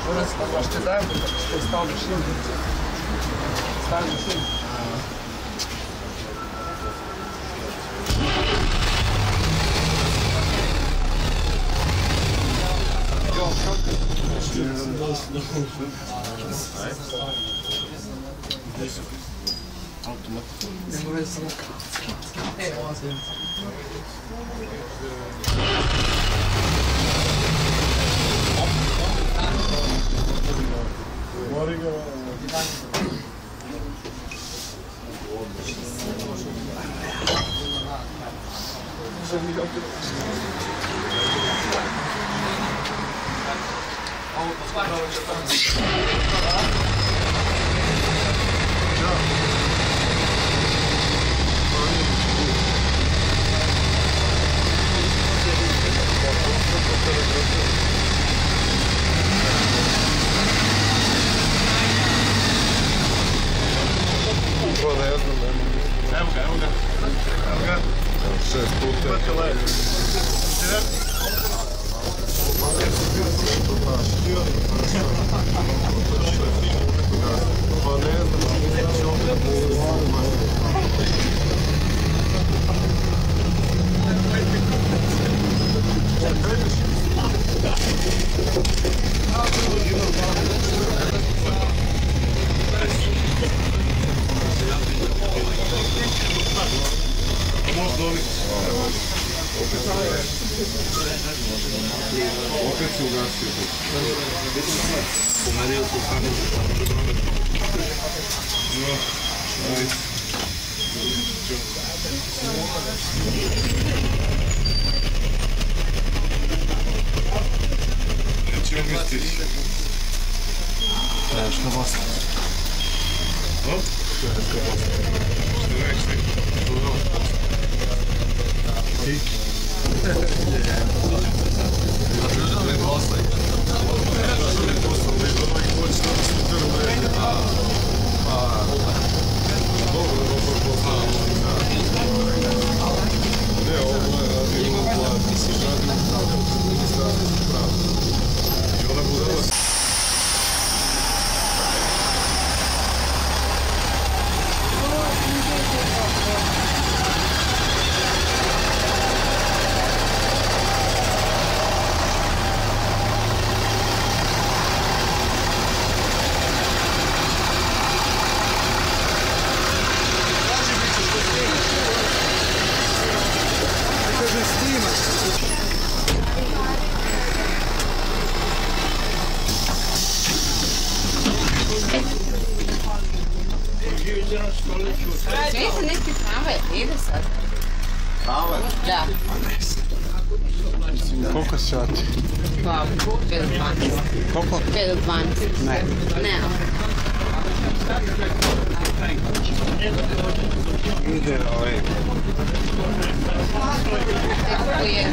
Ще дай, ще става машина. Става машина. Opet se ugasio. Pomerio su kameru. Čemu misliš? Što Bosna? Što rekli? Ti? Sve se neki tramvaj, ide sad. Tramvaj? Da. Koliko sati? Pa, 5 do 12. Koliko? 5 do 12. Ne. Ne. Ide ovaj... Tako je.